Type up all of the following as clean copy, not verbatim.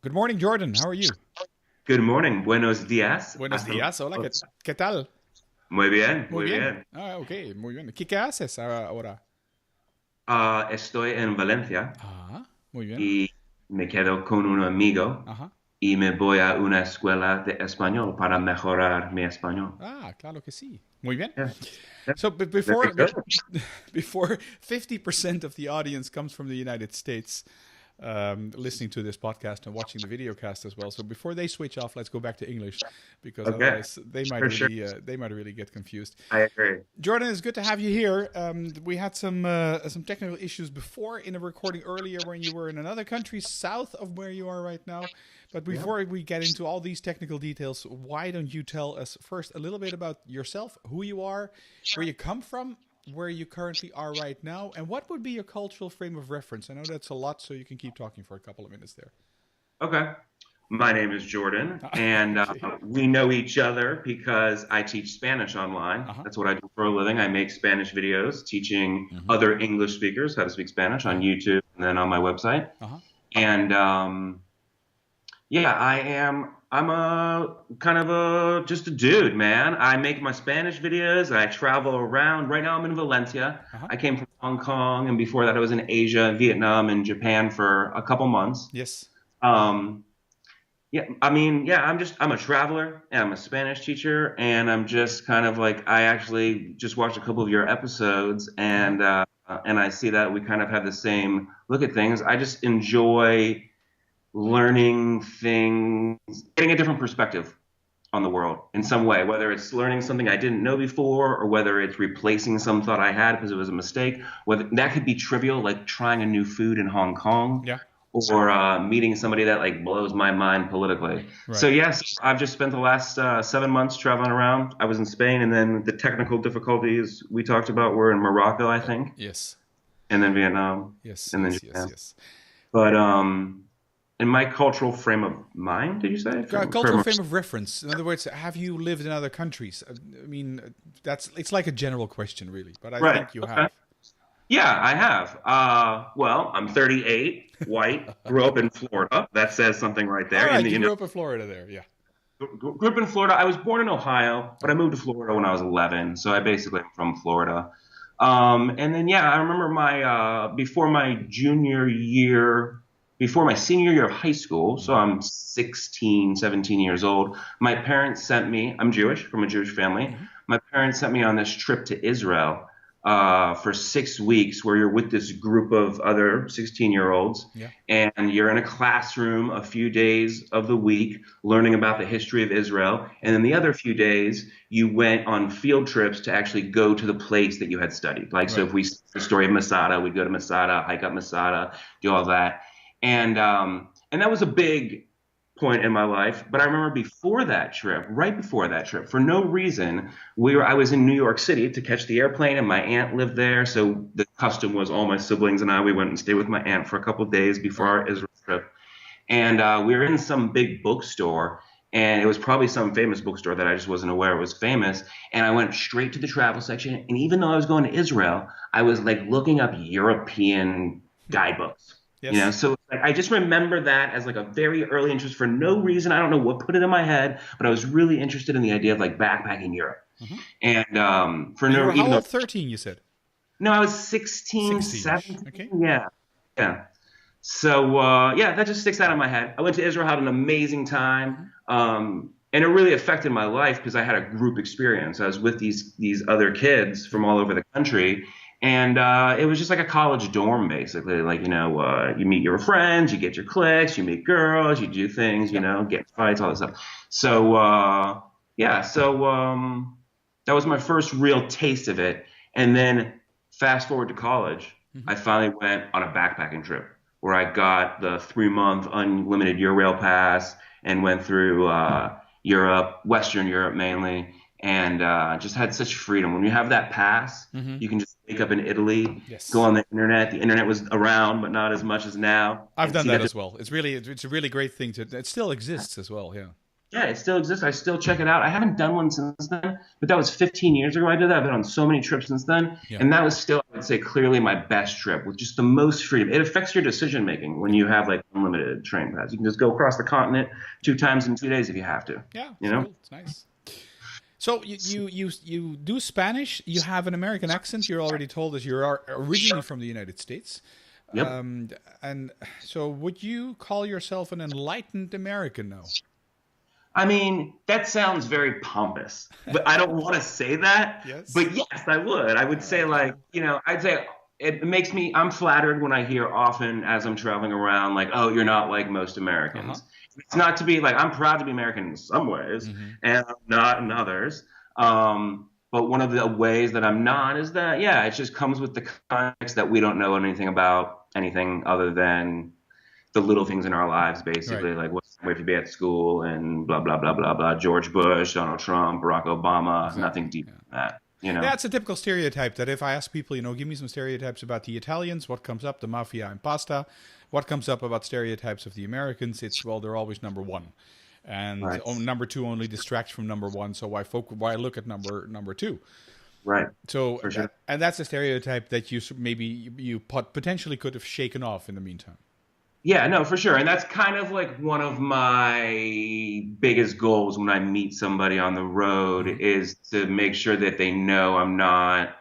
Good morning, Jordan. How are you? Good morning, buenos días. Buenos días. Hola, ¿qué tal? Muy bien, Muy muy bien. bien. Ok, muy bien. ¿Qué haces ahora? Estoy en Valencia Muy bien. y me quedo con un amigo Ajá. y me voy a una escuela de español para mejorar mi español. Claro que sí. Muy bien. Yeah, yeah, So, but very before good. before 50% of the audience comes from the United States, listening to this podcast and watching the video cast as well. So before they switch off, let's go back to English, because Okay, otherwise for sure. they might really get confused. I agree. Jordan, it's good to have you here. We had some technical issues before in a recording earlier when you were in another country south of where you are right now. But before we get into all these technical details, why don't you tell us first a little bit about yourself, who you are, where you come from, where you currently are right now, and what would be your cultural frame of reference? I know that's a lot, so you can keep talking for a couple of minutes there. Okay. My name is Jordan, and Okay. we know each other because I teach Spanish online. Uh-huh. That's what I do for a living. I make Spanish videos teaching Mhm. other English speakers how to speak Spanish on YouTube and then on my website. Uh-huh. And yeah, I'm a kind of just a dude, man. I make my Spanish videos. I travel around. Right now I'm in Valencia. Uh-huh. I came from Hong Kong, and before that I was in Asia, Vietnam, and Japan for a couple months. Yes. Um, yeah, I mean, yeah, I'm a traveler and I'm a Spanish teacher, and I'm just kind of like, I actually just watched a couple of your episodes, and I see that we kind of have the same look at things. I just enjoy learning things, getting a different perspective on the world in some way, whether it's learning something I didn't know before, or whether it's replacing some thought I had because it was a mistake. Whether that could be trivial, like trying a new food in Hong Kong, Yeah. or meeting somebody that like blows my mind politically. Right. So yes, I've just spent the last 7 months traveling around. I was in Spain, and then the technical difficulties we talked about were in Morocco, I think, Yes. and then Vietnam, Yes. and then Yes. Yes. Japan. Yes. But in my cultural frame of mind, did you say? Cultural frame of reference. In other words, have you lived in other countries? I mean, it's like a general question, really, but I Right. think you Okay. have. Yeah, I have. Well, I'm 38, white, grew up in Florida. That says something right there. All In right, the, you you know, grew up in Florida there, yeah. grew up in Florida. I was born in Ohio, but I moved to Florida when I was 11. So I basically am from Florida. And then, yeah, I remember before my junior year, before my senior year of high school, so I'm 16, 17 years old, my parents sent me, I'm Jewish, from a Jewish family. Mm-hmm. My parents sent me on this trip to Israel for 6 weeks, where you're with this group of other 16-year-olds, Yeah. and you're in a classroom a few days of the week learning about the history of Israel. And then the other few days, you went on field trips to actually go to the place that you had studied. Like, so Right. if we the story of Masada, we'd go to Masada, hike up Masada, do all that. And that was a big point in my life. But I remember before that trip, right before that trip, for no reason, I was in New York City to catch the airplane, and my aunt lived there. So the custom was all my siblings and I, we went and stayed with my aunt for a couple of days before Right. our Israel trip. And we were in some big bookstore, and it was probably some famous bookstore that I just wasn't aware it was famous. And I went straight to the travel section. And even though I was going to Israel, I was like looking up European guidebooks. Yes. So like, I just remember that as like a very early interest for no reason. I don't know what put it in my head, but I was really interested in the idea of like backpacking Europe. Mhm. And for You no, were how even though, old? 13, you said. no, I was 16, 16-ish. 17. Okay. Yeah. Yeah. So yeah, that just sticks out in my head. I went to Israel, had an amazing time, and it really affected my life because I had a group experience. I was with these other kids from all over the country, and it was just like a college dorm, basically. Like, you meet your friends, you get your cliques, you meet girls, you do things, Yeah. get in fights, all this stuff. So yeah, so that was my first real taste of it. And then fast forward to college, I finally went on a backpacking trip where I got the 3-month unlimited Eurail pass and went through Europe, Western Europe mainly, and just had such freedom. When you have that pass, Mhm. you can just wake up in Italy, Yes. go on the internet. The internet was around, but not as much as now. I've And done see that as well. It's a really great thing to. It still exists as well. Yeah. Yeah, it still exists. I still check it out. I haven't done one since then, but that was 15 years ago I did that. I've been on so many trips since then, Yeah. and that was still, I would say clearly my best trip with just the most freedom. It affects your decision making when you have like unlimited train pass. You can just go across the continent 2 times in 2 days if you have to. Yeah, you it's know? cool. It's nice. So you do Spanish. You have an American accent. You're already told us you are originally from the United States. Yep. And so would you call yourself an enlightened American now? I mean, that sounds very pompous, but I don't want to say that. Yes. But yes, I would. I would say like, I'd say it makes me, I'm flattered when I hear often as I'm traveling around, like, oh, you're not like most Americans. It's not to be like, I'm proud to be American in some ways and I'm not in others. But one of the ways that I'm not is that, yeah, it just comes with the context that we don't know anything about anything other than the little things in our lives, basically, like what's the way to be at school and blah, blah, blah, blah, blah. George Bush, Donald Trump, Barack Obama, nothing deep than that. Yeah, it's a typical stereotype that if I ask people, give me some stereotypes about the Italians, what comes up? The mafia and pasta. What comes up about stereotypes of the Americans? It's, well, they're always number one. And number two only distracts from number one, so why look at number two? Right. So, for sure. And that's a stereotype that you potentially could have shaken off in the meantime. Yeah, no, for sure. And that's kind of like one of my biggest goals when I meet somebody on the road is to make sure that they know I'm not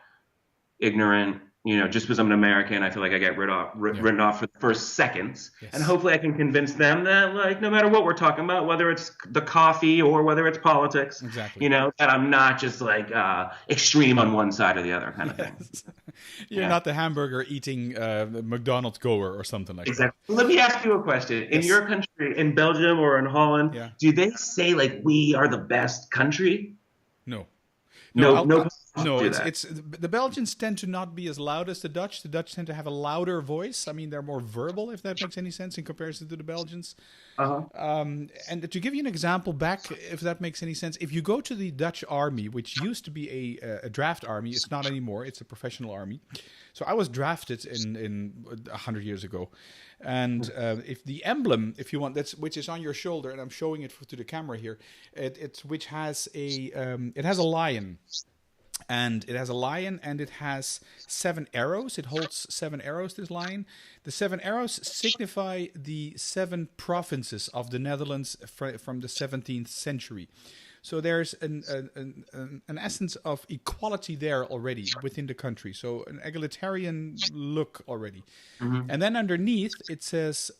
ignorant. Just because I'm an American, I feel like I get written off for the first seconds. Yes. And hopefully I can convince them that, like, no matter what we're talking about, whether it's the coffee or whether it's politics, that I'm not just like extreme on one side or the other kind of thing. You're not the hamburger eating McDonald's goer or something like that. Let me ask you a question. In your country, in Belgium or in Holland, do they say like we are the best country? No. No, it's the Belgians tend to not be as loud as the Dutch. The Dutch tend to have a louder voice. I mean, they're more verbal, if that makes any sense, in comparison to the Belgians. And to give you an example back, if that makes any sense, if you go to the Dutch army, which used to be a draft army, it's not anymore. It's a professional army. So I was drafted in 100 years ago. And if the emblem, if you want, which is on your shoulder, and I'm showing it to the camera here, it has a lion. And it has a lion, and it has 7 arrows. It holds 7 arrows, this lion. The 7 arrows signify the 7 provinces of the Netherlands from the 17th century. So there's an essence of equality there already within the country. So an egalitarian look already. And then underneath, it says...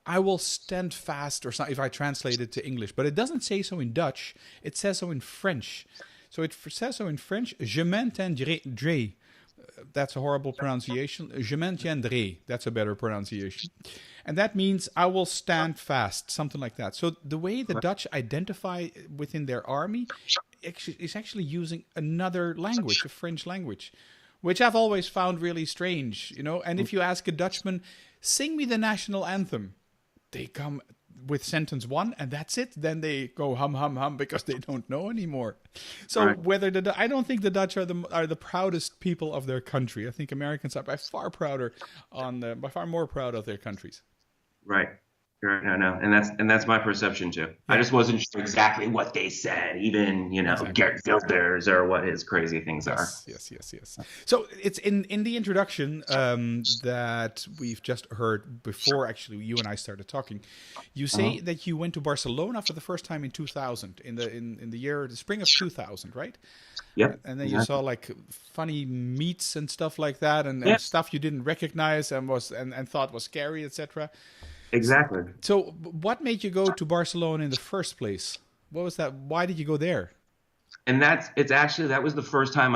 I will stand fast, or something, if I translate it to English. But it doesn't say so in Dutch. It says so in French. So it says so in French, je maintiendrai. That's a horrible pronunciation. Je maintiendrai. That's a better pronunciation. And that means I will stand fast, something like that. So the way the Dutch identify within their army is actually using another language, a French language, which I've always found really strange, And if you ask a Dutchman, sing me the national anthem, they come with sentence 1 and that's it. Then they go hum hum hum because they don't know anymore. So I don't think the Dutch are the proudest people of their country. I think Americans are by far more proud of their countries. Right. No, and that's my perception too. I just wasn't sure exactly what they said, even Gert Wilders or what his crazy things are. Yes. So it's in the introduction that we've just heard before. Actually, you and I started talking. You say that you went to Barcelona for the first time in 2000, in the spring of 2000, right? Yeah. And then you saw like funny meats and stuff like that, and stuff you didn't recognize and thought was scary, etc. Exactly. So what made you go to Barcelona in the first place? What was that? Why did you go there? And that was the first time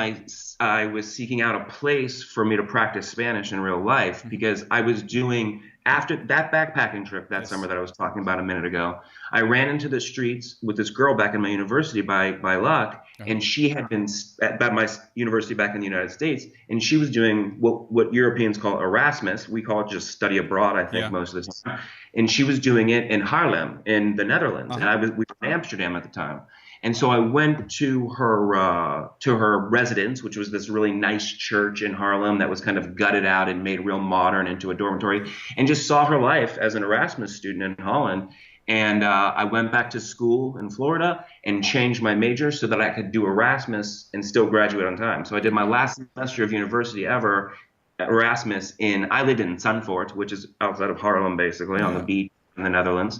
I was seeking out a place for me to practice Spanish in real life, because I was doing, after that backpacking trip that summer that I was talking about a minute ago, I ran into the streets with this girl back in my university by luck, and she had been at my university back in the United States, and she was doing what Europeans call Erasmus. We call it just study abroad, I think, most of the time. And she was doing it in Haarlem in the Netherlands, and we were in Amsterdam at the time. And so I went to her residence, which was this really nice church in Haarlem that was kind of gutted out and made real modern into a dormitory, and just saw her life as an Erasmus student in Holland. And I went back to school in Florida and changed my major so that I could do Erasmus and still graduate on time. So I did my last semester of university ever, Erasmus, I lived in Zandvoort, which is outside of Haarlem, basically, on the beach in the Netherlands.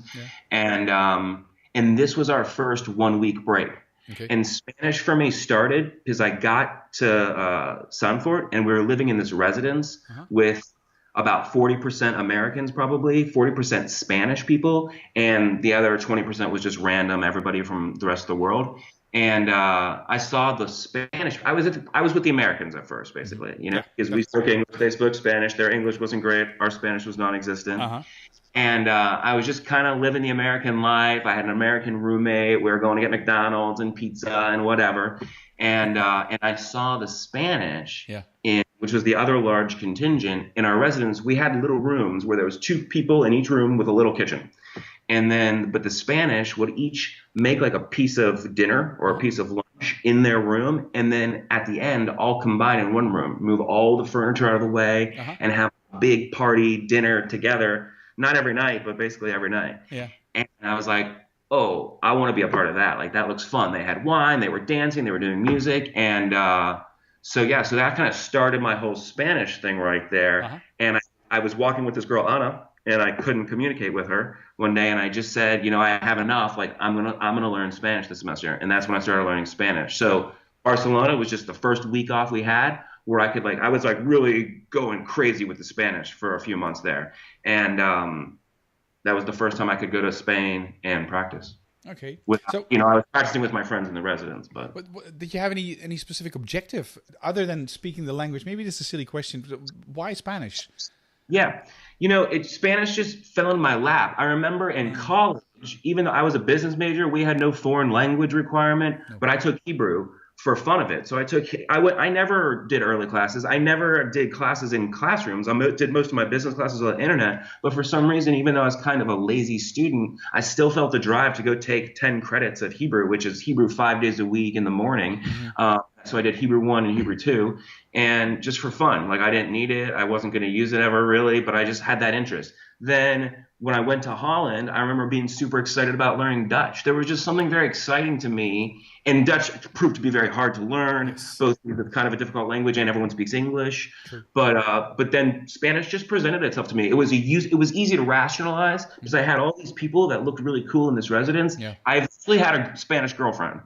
Yeah. And this was our first 1 week break. Okay. And Spanish for me started because I got to Zandvoort and we were living in this residence with about 40% Americans, probably 40% Spanish people, and the other 20% was just random, everybody from the rest of the world. And I saw the Spanish. I was with the Americans at first, basically, because we spoke English, they spoke Spanish. Their English wasn't great. Our Spanish was non-existent. And I was just kind of living the American life. I had an American roommate. We were going to get McDonald's and pizza and whatever. And I saw the Spanish which was the other large contingent in our residence. We had little rooms where there was 2 people in each room with a little kitchen. But the Spanish would each make like a piece of dinner or a piece of lunch in their room. And then at the end, all combine in one room, move all the furniture out of the way and have a big party dinner together. Not every night, but basically every night. Yeah. And I was like, oh, I want to be a part of that. Like, that looks fun. They had wine, they were dancing, they were doing music. And so that kind of started my whole Spanish thing right there. And I was walking with this girl, Anna, and I couldn't communicate with her one day. And I just said, I have enough. Like, I'm gonna learn Spanish this semester. And that's when I started learning Spanish. So Barcelona was just the first week off we had where I was really going crazy with the Spanish for a few months there. And that was the first time I could go to Spain and practice. Okay. So I was practicing with my friends in the residence, but did you have any specific objective other than speaking the language? Maybe this is a silly question, but why Spanish? Yeah. Spanish just fell in my lap. I remember in college, even though I was a business major, we had no foreign language requirement, but I took Hebrew for fun of it. So I never did early classes. I never did classes in classrooms. I did most of my business classes on the internet. But for some reason, even though I was kind of a lazy student, I still felt the drive to go take 10 credits of Hebrew, which is Hebrew 5 days a week in the morning. So I did Hebrew 1 and Hebrew 2, and just for fun. Like, I didn't need it. I wasn't going to use it ever really, but I just had that interest. Then when I went to Holland, I remember being super excited about learning Dutch. There was just something very exciting to me. And Dutch proved to be very hard to learn, both because it's kind of a difficult language and everyone speaks English. True. But then Spanish just presented itself to me. It was easy to rationalize because I had all these people that looked really cool in this residence. Yeah. I actually had a Spanish girlfriend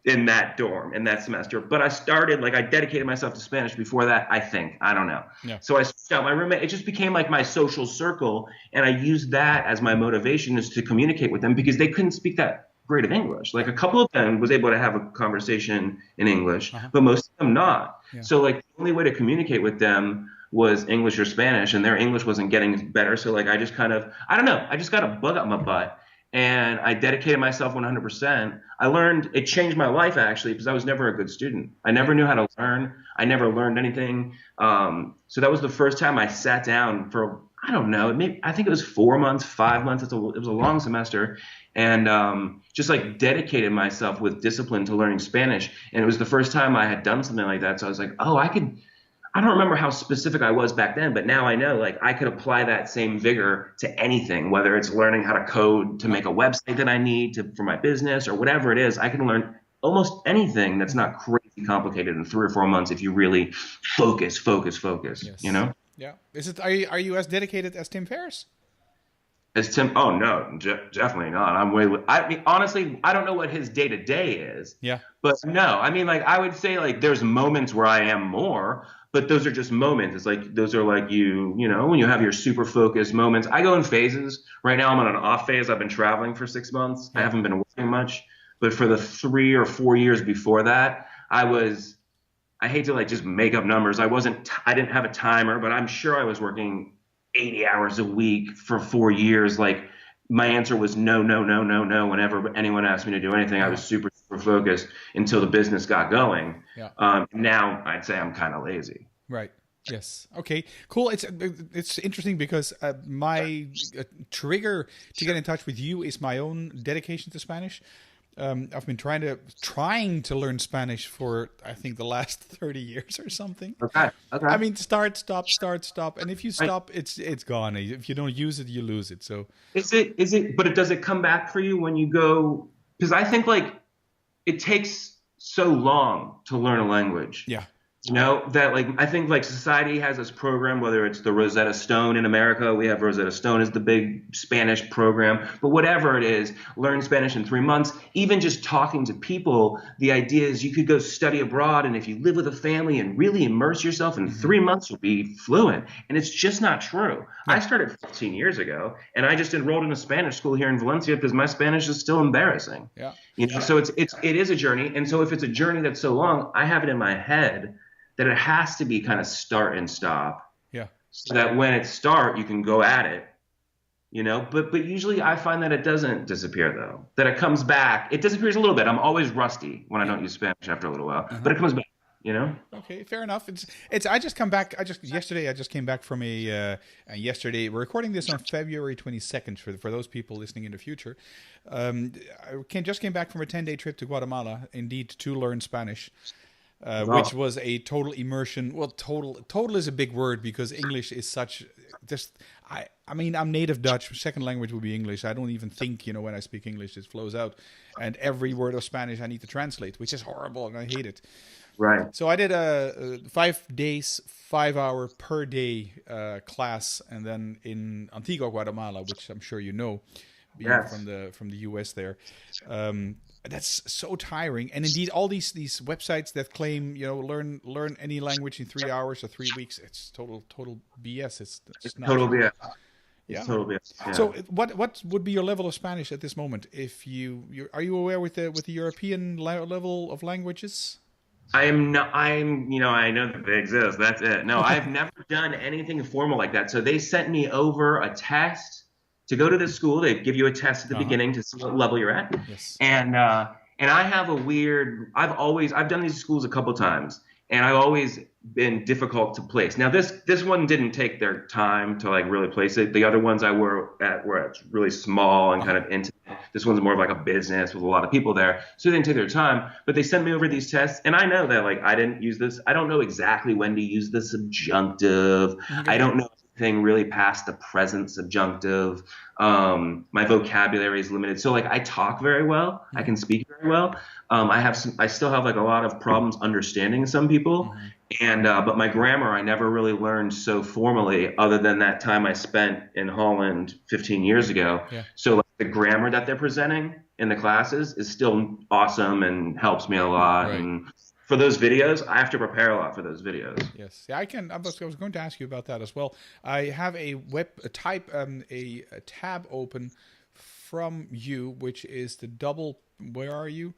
in that dorm in that semester, but I dedicated myself to Spanish before that. I don't know. Yeah. So I switched out my roommate. It just became like my social circle, and I used that as my motivation is to communicate with them because they couldn't speak that great of English. Like, a couple of them was able to have a conversation in English, but most of them not. Yeah. So the only way to communicate with them was English or Spanish, and their English wasn't getting better. So I just got a bug up my butt. And I dedicated myself 100%. It changed my life, actually, because I was never a good student. I never knew how to learn. I never learned anything. So that was the first time I sat down for, I don't know, I think it was 4 months, 5 months. It was a long semester. And just dedicated myself with discipline to learning Spanish. And it was the first time I had done something like that. So I was like, oh, I don't remember how specific I was back then, but now I know I could apply that same vigor to anything, whether it's learning how to code to make a website that I need for my business or whatever it is. I can learn almost anything that's not crazy complicated in 3 or 4 months if you really focus. Yes. Yeah. Are you as dedicated as Tim Ferriss? As Tim? Oh no, definitely not. Honestly, I don't know what his day to day is. Yeah. But no, I would say there's moments where I am more. But those are just moments. It's those are when you have your super focused moments. I go in phases. Right now I'm on an off phase. I've been traveling for 6 months. I haven't been working much. But for the 3 or 4 years before that, I hate to just make up numbers. I didn't have a timer, but I'm sure I was working 80 hours a week for 4 years. My answer was no. Whenever anyone asked me to do anything, I was super focused until the business got going. Yeah. Now I'd say I'm kind of lazy. Right. Yes. Okay. Cool. It's interesting because my trigger to get in touch with you is my own dedication to Spanish. I've been trying to learn Spanish for I think the last 30 years or something. Okay. Okay. I mean, start, stop, and if you Right. stop, it's gone. If you don't use it, you lose it. So But does it come back for you when you go? Because I think like it takes so long to learn a language. yeah, That like I think like society has this program, whether it's the Rosetta Stone in America, we have Rosetta Stone as the big Spanish program, but whatever it is, learn Spanish in 3 months. Even just talking to people, the idea is you could go study abroad, and if you live with a family and really immerse yourself in 3 months, you'll be fluent. And it's just not true. I started 15 years ago, and I just enrolled in a Spanish school here in Valencia because my Spanish is still embarrassing. yeah. So it is a journey, and so if it's a journey that's so long, I have it in my head that it has to be kind of start and stop, Yeah. so that when it start, you can go at it, But usually I find that it doesn't disappear though. That it comes back. It disappears a little bit. I'm always rusty when I don't use Spanish after a little while, but it comes back. Okay, fair enough. It's. I just come back. Yesterday I just came back from yesterday. We're recording this on February 22nd for those people listening in the future. Just came back from a 10-day trip to Guatemala, indeed, to learn Spanish. Which was a total immersion. Well, total is a big word because English is such. I mean, I'm native Dutch. Second language would be English. I don't even think, when I speak English, it flows out. And every word of Spanish I need to translate, which is horrible, and I hate it. Right. So I did a 5 days, 5 hour per day class, and then in Antigua, Guatemala, which I'm sure you know, being from the US there. That's so tiring, and indeed, all these websites that claim learn any language in 3 hours or 3 weeks, it's total BS. It's not total true. BS. Yeah. It's total BS. Yeah. So, what would be your level of Spanish at this moment? If are you aware with the European level of languages? I'm not. I know that they exist. That's it. No, I've never done anything formal like that. So they sent me over a test. To go to this school, they give you a test at the beginning to see what level you're at. Yes. And I have I've done these schools a couple times, and I've always been difficult to place. Now this one didn't take their time to like really place it. The other ones I were at it's really small and kind of intimate. This one's more of like a business with a lot of people there, so they didn't take their time. But they sent me over these tests, and I know that like I didn't use this. I don't know exactly when to use the subjunctive. I don't know anything really past the present subjunctive. My vocabulary is limited, so like I talk very well. I can speak very well. I still have like a lot of problems understanding some people, and but my grammar I never really learned so formally, other than that time I spent in Holland 15 years ago. Yeah. So like, the grammar that they're presenting in the classes is still awesome and helps me a lot. Right. And for those videos, I have to prepare a lot for those videos. Yes, yeah, I can. I was going to ask you about that as well. I have a tab open from you, which is the double. Where are you?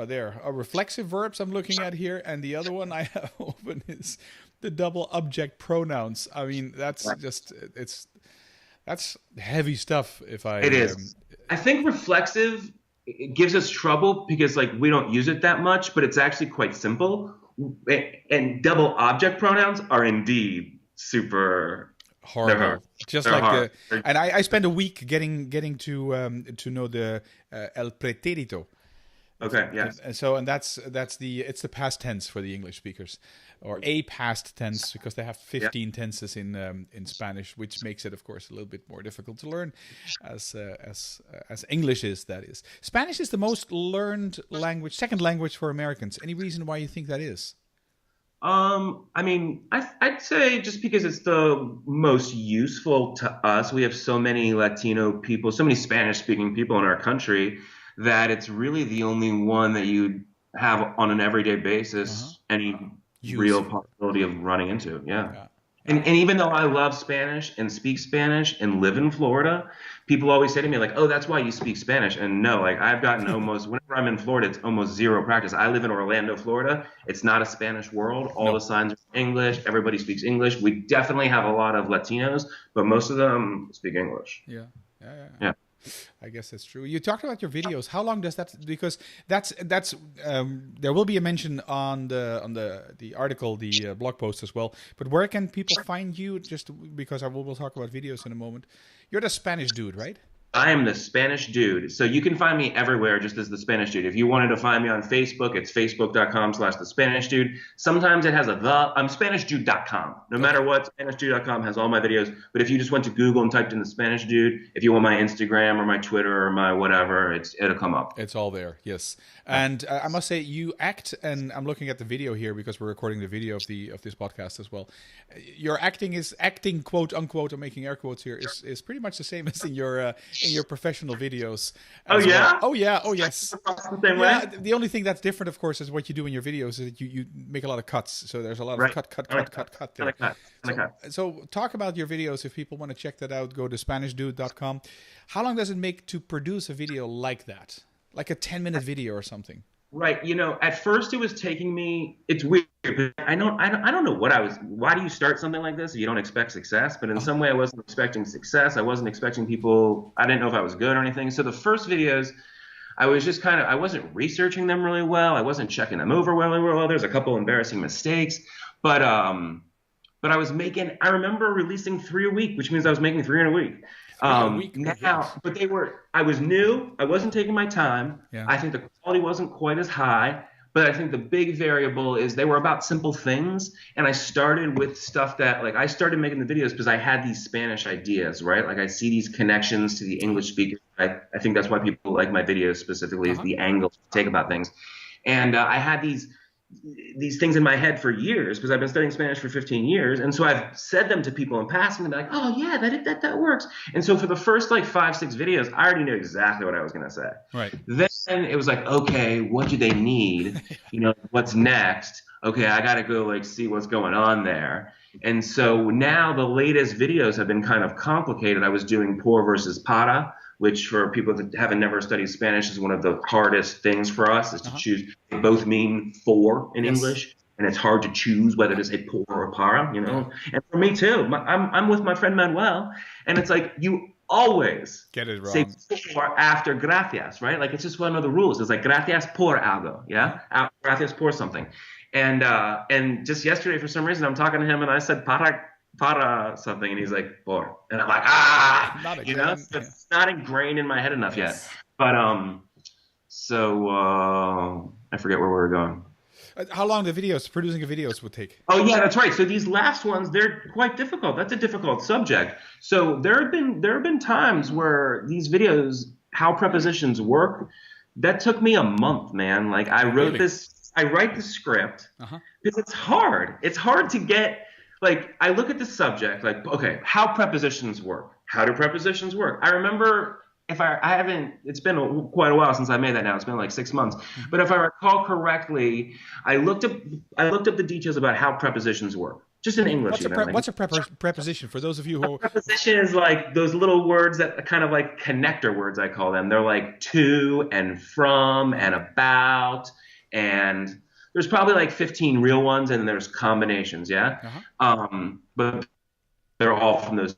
There. Reflexive verbs I'm looking at here, and the other one I have open is the double object pronouns. I mean, that's just that's heavy stuff. It is. I think reflexive. It gives us trouble because like we don't use it that much, but it's actually quite simple. And double object pronouns are indeed super horrible. Just they're like hard. And I spent a week getting to know the el pretérito. Okay. Yes. And that's it's the past tense for the English speakers, or a past tense, because they have 15 tenses in Spanish, which makes it, of course, a little bit more difficult to learn, as English is. That is, Spanish is the most learned language, second language for Americans. Any reason why you think that is? I mean, I'd say just because it's the most useful to us. We have so many Latino people, so many Spanish-speaking people in our country, that it's really the only one that you have on an everyday basis any real possibility of running into. Yeah. And even though I love Spanish and speak Spanish and live in Florida, people always say to me like, "Oh, that's why you speak Spanish." And no, like I've gotten almost whenever I'm in Florida, it's almost zero practice. I live in Orlando, Florida. It's not a Spanish world. All the signs are English. Everybody speaks English. We definitely have a lot of Latinos, but most of them speak English. Yeah. I guess that's true. You talked about your videos. How long does that? Because that's there will be a mention on the article, the blog post as well. But where can people find you? Just because we'll talk about videos in a moment. You're the Spanish dude, right? I am the Spanish Dude. So you can find me everywhere just as the Spanish Dude. If you wanted to find me on Facebook, it's facebook.com/the Spanish Dude. Sometimes it has I'm SpanishDude.com. No matter what, SpanishDude.com has all my videos. But if you just went to Google and typed in the Spanish Dude, if you want my Instagram or my Twitter or my whatever, it'll come up. It's all there, yes. And I must say, you act, and I'm looking at the video here because we're recording the video of this podcast as well. Your acting, quote unquote, I'm making air quotes here, is pretty much the same as in your professional videos. Oh yeah? Well. Oh yeah. Oh yes. The same way? The only thing that's different, of course, is what you do in your videos is that you make a lot of cuts. So there's a lot of cut there. So talk about your videos. If people want to check that out, go to SpanishDude.com. How long does it make to produce a video like that? Like a 10-minute video or something? Right. At first it was taking me, it's weird, but I don't know why do you start something like this if you don't expect success? But in some way I wasn't expecting success. I wasn't expecting people, I didn't know if I was good or anything. So the first videos, I was just I wasn't researching them really well. I wasn't checking them over really well. There's a couple embarrassing mistakes, but I remember releasing 3 a week, which means I was making 3 in a week. But I was new. I wasn't taking my time. Yeah. I think the quality wasn't quite as high, but I think the big variable is they were about simple things. And I started with stuff that, I started making the videos because I had these Spanish ideas, right? Like I see these connections to the English speakers. I think that's why people like my videos specifically is the angle to take about things. And I had these things in my head for years because I've been studying Spanish for 15 years. And so I've said them to people in passing and they're like, oh yeah, that works. And so for the first 5-6 videos, I already knew exactly what I was going to say. Right. Then it was like, okay, what do they need? What's next? Okay, I got to go see what's going on there. And so now the latest videos have been kind of complicated. I was doing por versus para, which for people that haven't never studied Spanish is one of the hardest things for us is to choose. They both mean for in English, and it's hard to choose whether to say por or para, And for me too, I'm with my friend Manuel, and it's like you always get it wrong. Say por after gracias, right? Like it's just one of the rules. It's like gracias por algo, yeah? Gracias por something. And just yesterday, for some reason, I'm talking to him, and I said para something, and he's like por, and I'm like it's not ingrained in my head enough yet. But I forget where we were going. How long producing the videos would take? Oh yeah, that's right. So these last ones, they're quite difficult. That's a difficult subject. So there have been times where these videos, how prepositions work, that took me a month, man. Like I write the script because it's hard. It's hard to get. I look at the subject, okay, how prepositions work. How do prepositions work? I remember it's been quite a while since I made that now. It's been 6 months. But if I recall correctly, I looked up the details about how prepositions work. Just in English. What's a preposition for those of you who... A preposition is those little words that kind of connector words, I call them. They're like to and from and about, and there's probably 15 real ones, and there's combinations, yeah? But they're all from those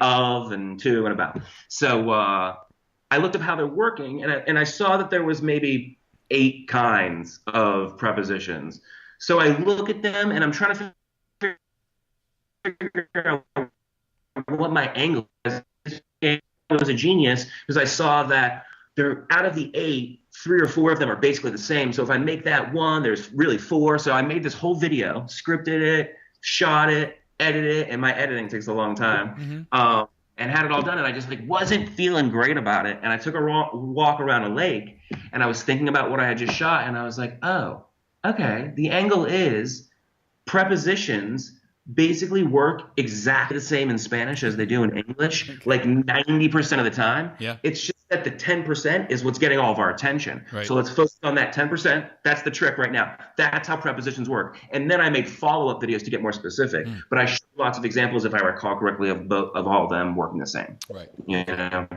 of and to and about. So I looked up how they're working, and I saw that there was maybe 8 kinds of prepositions. So I look at them, and I'm trying to figure out what my angle is. I was a genius because I saw that they're out of the 8, 3 or 4 of them are basically the same. So if I make that one, there's really 4. So I made this whole video, scripted it, shot it, edited it, and my editing takes a long time, and had it all done. And I just wasn't feeling great about it. And I took a walk around a lake, and I was thinking about what I had just shot, and I was like, oh, okay, the angle is prepositions basically work exactly the same in Spanish as they do in English, 90% of the time. Yeah. It's just that the 10% is what's getting all of our attention. Right. So let's focus on that 10%. That's the trick right now. That's how prepositions work. And then I made follow-up videos to get more specific. But I showed lots of examples, if I recall correctly, of all of them working the same. Right. Yeah.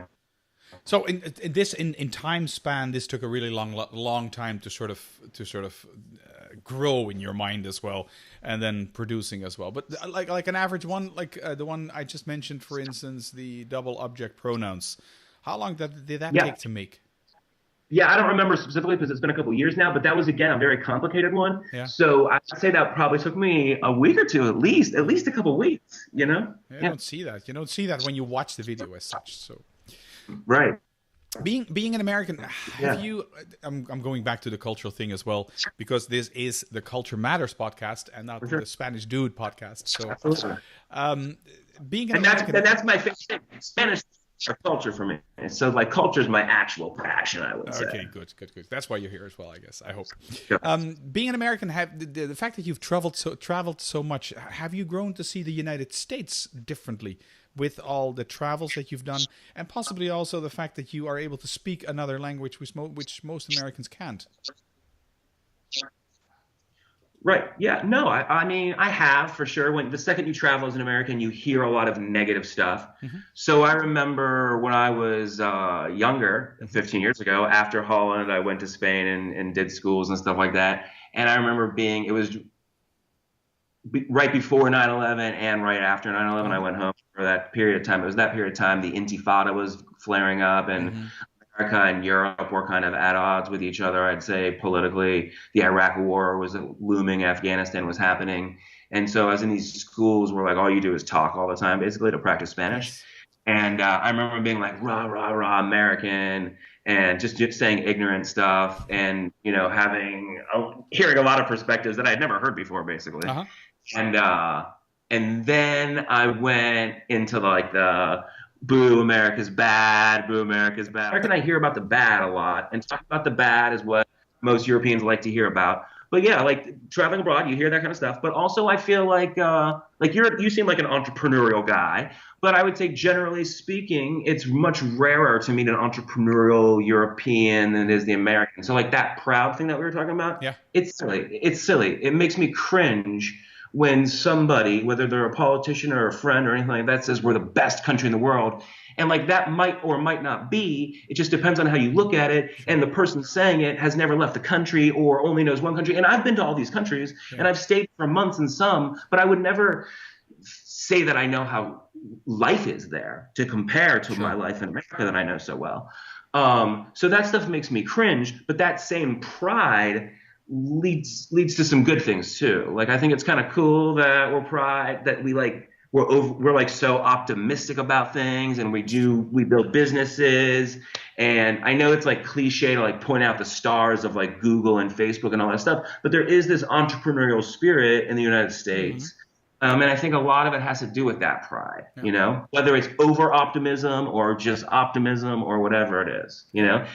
So in time span, this took a really long time to sort of grow in your mind as well, and then producing as well. But like an average one, the one I just mentioned, for instance, the double object pronouns. How long did that take to make? Yeah, I don't remember specifically because it's been a couple of years now, but that was, again, a very complicated one. Yeah. So I'd say that probably took me a week or two, at least a couple of weeks, You don't see that. You don't see that when you watch the video as such. Right. Being an American, have Yeah. you? I'm going back to the cultural thing as well, because this is the Culture Matters podcast and not For sure. the Spanish Dude podcast. So, Absolutely. um, being an And American, that's my favorite thing. Spanish is a culture for me. And so like culture is my actual passion, I would say. okay, good, good, good. That's why you're here as well, I guess. I hope. Yeah. Being an American, have the fact that you've traveled so much, have you grown to see the United States differently with all the travels that you've done, and possibly also the fact that you are able to speak another language which most Americans can't? Right. Yeah. No, I mean, I have for sure. When the second you travel as an American, you hear a lot of negative stuff. Mm-hmm. So I remember when I was younger, 15 years ago, after Holland, I went to Spain and did schools and stuff like that. And I remember it was right before 9/11 and right after 9/11, I went home for that period of time. It was that period of time the Intifada was flaring up, and Mm-hmm. America and Europe were kind of at odds with each other, I'd say, politically. The Iraq War was looming, Afghanistan was happening. And so I was in these schools where like all you do is talk all the time, basically, to practice Spanish. Yes. And I remember being like, rah, rah, rah, American, and just saying ignorant stuff and, hearing a lot of perspectives that I had never heard before, basically. Uh-huh. And then I went into like the boo, America's bad, boo, America's bad. Where can I hear about the bad a lot? And talking about the bad is what most Europeans like to hear about. But yeah, like traveling abroad, you hear that kind of stuff. But also, I feel like you seem like an entrepreneurial guy. But I would say, generally speaking, it's much rarer to meet an entrepreneurial European than it is the American. So like that proud thing that we were talking about, Yeah. it's silly. It's silly. It makes me cringe when somebody, whether they're a politician or a friend or anything like that, says we're the best country in the world. And like that might or might not be. It just depends on how you look at it. And the person saying it has never left the country or only knows one country. And I've been to all these countries and I've stayed for months in some, but I would never say that I know how life is there to compare to my life in America that I know so well. So that stuff makes me cringe, but that same pride leads to some good things too. Like I think it's kind of cool that we're like so optimistic about things, and we build businesses. And I know it's like cliche to like point out the stars of like Google and Facebook and all that stuff, but there is this entrepreneurial spirit in the United States. Mm-hmm. And I think a lot of it has to do with that pride, whether it's over optimism or just optimism or whatever it is, yeah.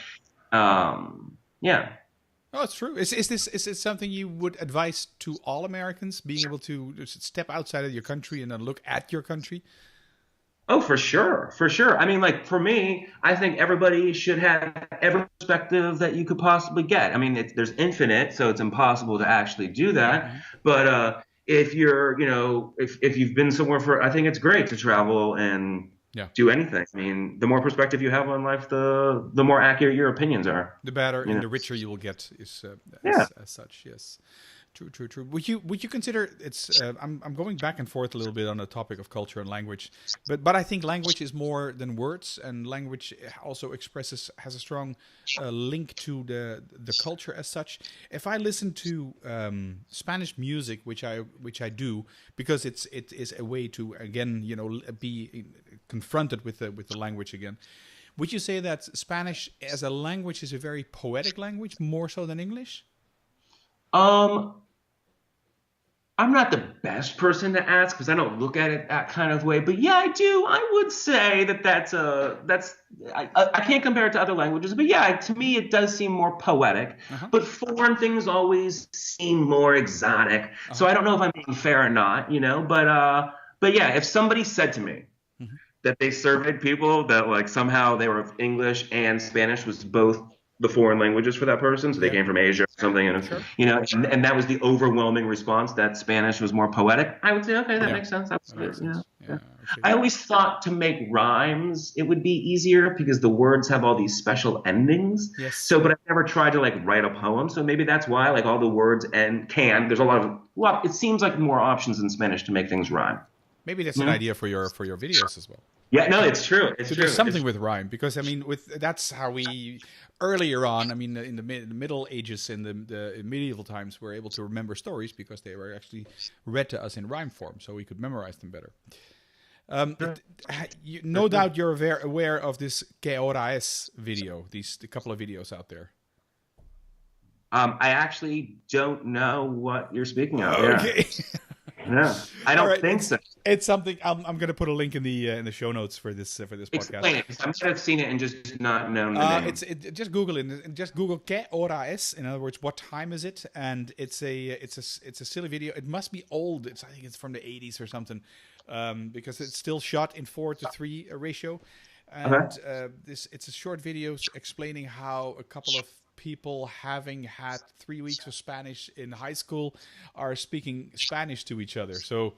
Oh, it's true. Is it something you would advise to all Americans, being able to step outside of your country and then look at your country? Oh, for sure. For sure. I mean, like for me, I think everybody should have every perspective that you could possibly get. I mean, there's infinite, so it's impossible to actually do that. Mm-hmm. But if you're, if you've been somewhere I think it's great to travel and do anything. I mean, the more perspective you have on life, the more accurate your opinions are. The better and the richer you will get as such. Yes. True. Would you consider it's? I'm going back and forth a little bit on the topic of culture and language, but I think language is more than words, and language also has a strong link to the culture as such. If I listen to Spanish music, which I do, because it is a way to again be confronted with the language again. Would you say that Spanish as a language is a very poetic language, more so than English? I'm not the best person to ask because I don't look at it that kind of way. But yeah, I do. I would say I can't compare it to other languages. But yeah, to me, it does seem more poetic. Uh-huh. But foreign things always seem more exotic. Uh-huh. So I don't know if I'm being fair or not, But yeah, if somebody said to me that they surveyed people that like somehow they were English and Spanish was both the foreign languages for that person, so they came from Asia or something, and that was the overwhelming response that Spanish was more poetic, I would say, okay, that makes sense. Okay. I always thought to make rhymes, it would be easier because the words have all these special endings. Yes. So, but I've never tried to like write a poem, so maybe that's why like all the words there's a lot. It seems like more options in Spanish to make things rhyme. Maybe that's an idea for your videos as well. Yeah, no, it's true. It's true. Do something with rhyme, because I mean, that's how we earlier on. I mean, in the Middle Ages, in the medieval times, were able to remember stories because they were actually read to us in rhyme form, so we could memorize them better. No doubt you're aware of this que hora es video, a couple of videos out there. I actually don't know what you're speaking of. Okay. No, I don't think so. It's something I'm going to put a link in the show notes for this podcast. Explain it, 'cause I might have seen it and just not known the name. Just Google it. And just Google que hora es. In other words, what time is it? And it's a silly video. It must be old. I think it's from the 80s or something, because it's still shot in 4:3 ratio. And it's a short video explaining how a couple of people, having had 3 weeks of Spanish in high school, are speaking Spanish to each other. So,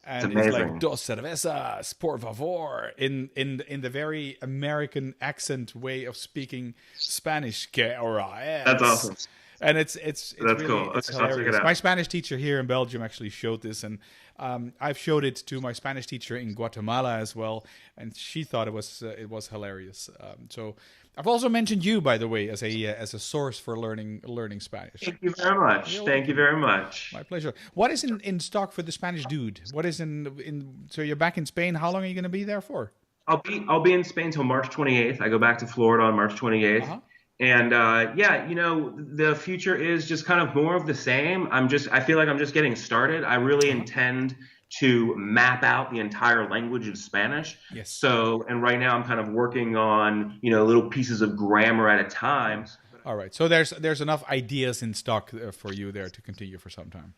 and it's like dos cervezas, por favor, in the very American accent way of speaking Spanish. Que hora es. That's awesome. And it's really cool. It's hilarious. My Spanish teacher here in Belgium actually showed this, and I've showed it to my Spanish teacher in Guatemala as well, and she thought it was hilarious. So I've also mentioned you, by the way, as a source for learning Spanish. Thank you very much. Thank you very much. My pleasure. What is in stock for the Spanish dude? What is in? So you're back in Spain. How long are you going to be there for? I'll be in Spain till March 28th. I go back to Florida on March 28th. Uh-huh. And the future is just kind of more of the same. I feel like I'm just getting started. I really intend to map out the entire language of Spanish. Yes. So, and right now I'm kind of working on, little pieces of grammar at a time. All right. So there's enough ideas in stock for you there to continue for some time.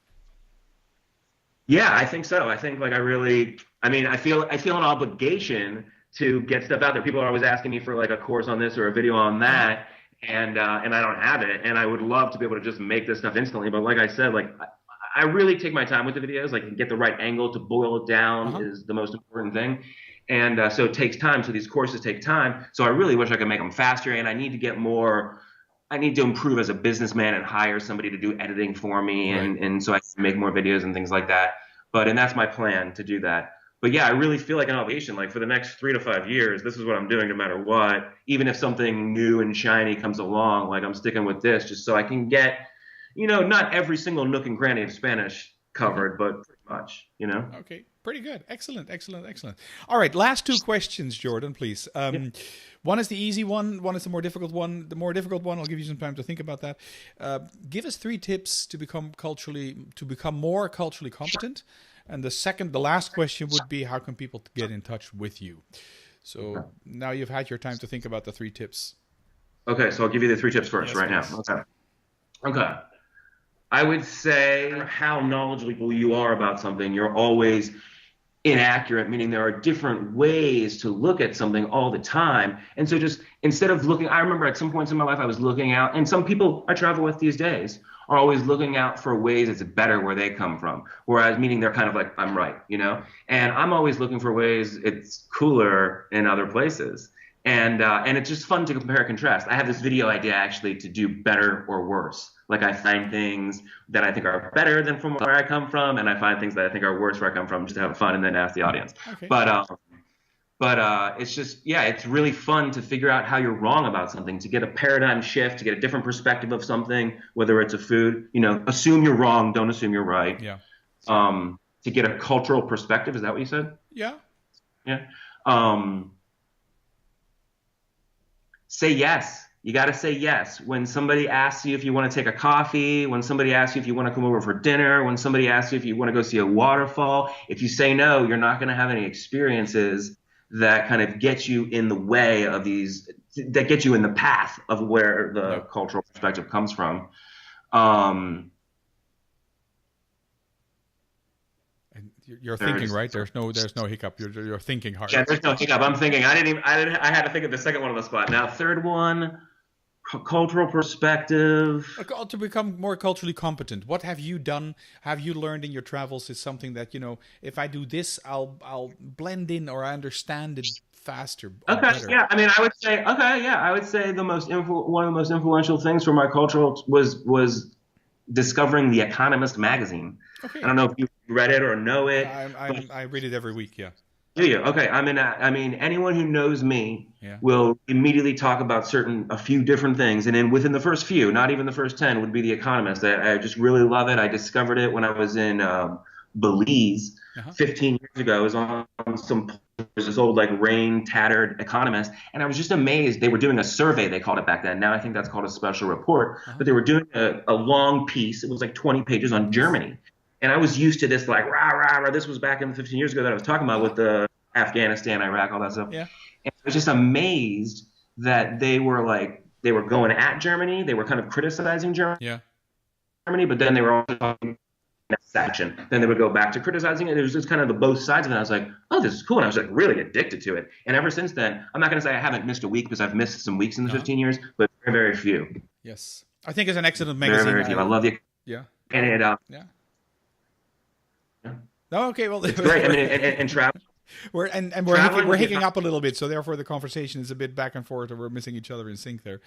Yeah, I think so. I think I feel an obligation to get stuff out there. People are always asking me for like a course on this or a video on that. And I don't have it, and I would love to be able to just make this stuff instantly. But like I said, I really take my time with the videos, get the right angle to boil it down is the most important thing. And so it takes time. So these courses take time. So I really wish I could make them faster, and I need to get more. I need to improve as a businessman and hire somebody to do editing for me, and so I can make more videos and things like that. And that's my plan to do that. But yeah, I really feel like an obligation. For the next 3 to 5 years, this is what I'm doing no matter what. Even if something new and shiny comes along, I'm sticking with this just so I can get, not every single nook and cranny of Spanish covered, but pretty much, Okay, pretty good. Excellent. All right, last 2 questions, Jordan, please. One is the easy one. One is the more difficult one. The more difficult one, I'll give you some time to think about that. Give us 3 tips to become more culturally competent. And the last question would be, how can people get in touch with you? So now you've had your time to think about the 3 tips. Okay, so I'll give you the 3 tips first now. Okay. I would say how knowledgeable you are about something. You're always inaccurate, meaning there are different ways to look at something all the time. And so just instead of looking, I remember at some points in my life I was looking out, and some people I travel with these days are always looking out for ways it's better where they come from. Whereas meaning they're kind of like, I'm right, And I'm always looking for ways it's cooler in other places. And it's just fun to compare and contrast. I have this video idea actually to do better or worse. I find things that I think are better than from where I come from, and I find things that I think are worse where I come from, just to have fun and then ask the audience. Okay. But it's just, it's really fun to figure out how you're wrong about something, to get a paradigm shift, to get a different perspective of something, whether it's a food, assume you're wrong, don't assume you're right. Yeah. To get a cultural perspective, is that what you said? Yeah. Yeah. Say yes. You got to say yes. When somebody asks you if you want to take a coffee, when somebody asks you if you want to come over for dinner, when somebody asks you if you want to go see a waterfall, if you say no, you're not going to have any experiences that kind of get you in the way of these, that get you in the path of where the cultural perspective comes from. You're thinking, right? There's no hiccup. You're thinking hard. Yeah, there's no hiccup. I'm thinking. I had to think of the second one on the spot. Now, third one, cultural perspective. To become more culturally competent, what have you done? Have you learned in your travels? Is something that if I do this, I'll blend in, or I understand it faster. Okay. Better. Yeah. I would say. Okay. Yeah. I would say one of the most influential things for my culture was discovering The Economist magazine. Okay. I don't know if you read it or know it. I read it every week. Yeah. Do you? Okay. Anyone who knows me will immediately talk about a few different things, and then within the first few, not even the first 10, would be The Economist. I just really love it. I discovered it when I was in Belize Uh-huh. 15 years ago. I was on some, there's this old like rain tattered economist, and I was just amazed. They were doing a survey, they called it back then. Now I think that's called a special report, Uh-huh. but they were doing a long piece. It was like 20 pages on Germany. And I was used to this like rah rah rah. This was back in 15 years ago that I was talking about with the Afghanistan, Iraq, all that stuff. Yeah. And I was just amazed that they were going at Germany. They were kind of criticizing Germany. Yeah. But then they were also talking next section. Then they would go back to criticizing it. It was just kind of the both sides of it. I was like, oh, this is cool. And I was like really addicted to it. And ever since then, I'm not going to say I haven't missed a week because I've missed some weeks in the 15 years, but very, very few. Yes. I think it's an excellent magazine. Very, very few. I love you. Yeah. And it, yeah. No, okay, well, it's great. I mean, and travel. We're hicking up a little bit, so therefore the conversation is a bit back and forth, or we're missing each other in sync there.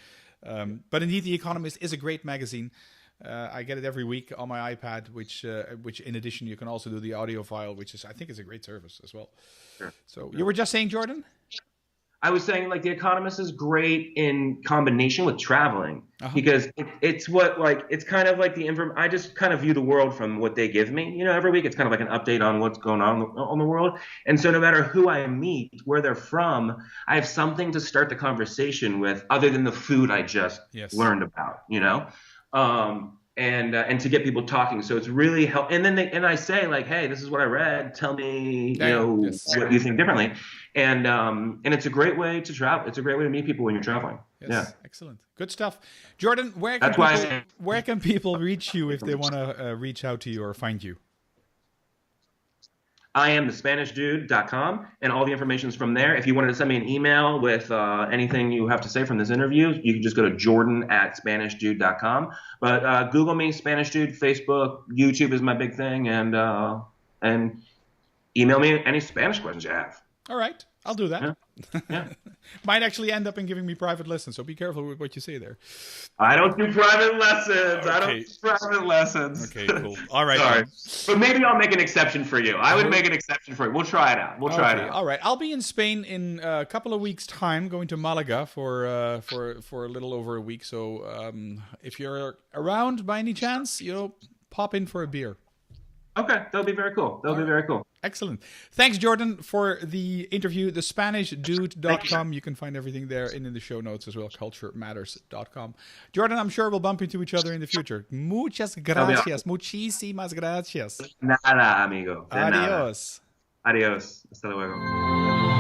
But indeed, The Economist is a great magazine. I get it every week on my iPad, which in addition you can also do the audio file, which I think is a great service as well. Sure. So you were just saying, Jordan? I was saying like The Economist is great in combination with traveling because it's kind of like I just kind of view the world from what they give me. You know, every week it's kind of like an update on what's going on the world. And so no matter who I meet, where they're from, I have something to start the conversation with other than the food I just learned about, you know? And to get people talking. So it's really help. And then I say like, hey, this is what I read. Tell me, what you think differently. And it's a great way to travel. It's a great way to meet people when you're traveling. Yes, yeah. Excellent. Good stuff. Jordan, where can people reach you if they want to reach out to you or find you? I am thespanishdude.com, and all the information is from there. If you wanted to send me an email with anything you have to say from this interview, you can just go to jordan@spanishdude.com. But Google me, Spanish Dude, Facebook, YouTube is my big thing, and email me any Spanish questions you have. All right, I'll do that. Yeah. Might actually end up in giving me private lessons, so be careful with what you say there. I don't do private lessons. Okay. I don't do private lessons. Okay, cool. All right. Sorry. But maybe I'll make an exception for you. I would make an exception for you. We'll try it out. Try it out. All right. I'll be in Spain in a couple of weeks' time, going to Malaga for a little over a week. So if you're around by any chance, pop in for a beer. Okay, that'll be very cool. That'll be very cool. Excellent. Thanks, Jordan, for the interview. TheSpanishDude.com. You can find everything there and in the show notes as well, culturematters.com. Jordan, I'm sure we'll bump into each other in the future. Muchas gracias. Muchísimas gracias. Nada, amigo. Adiós. Adiós. Hasta luego.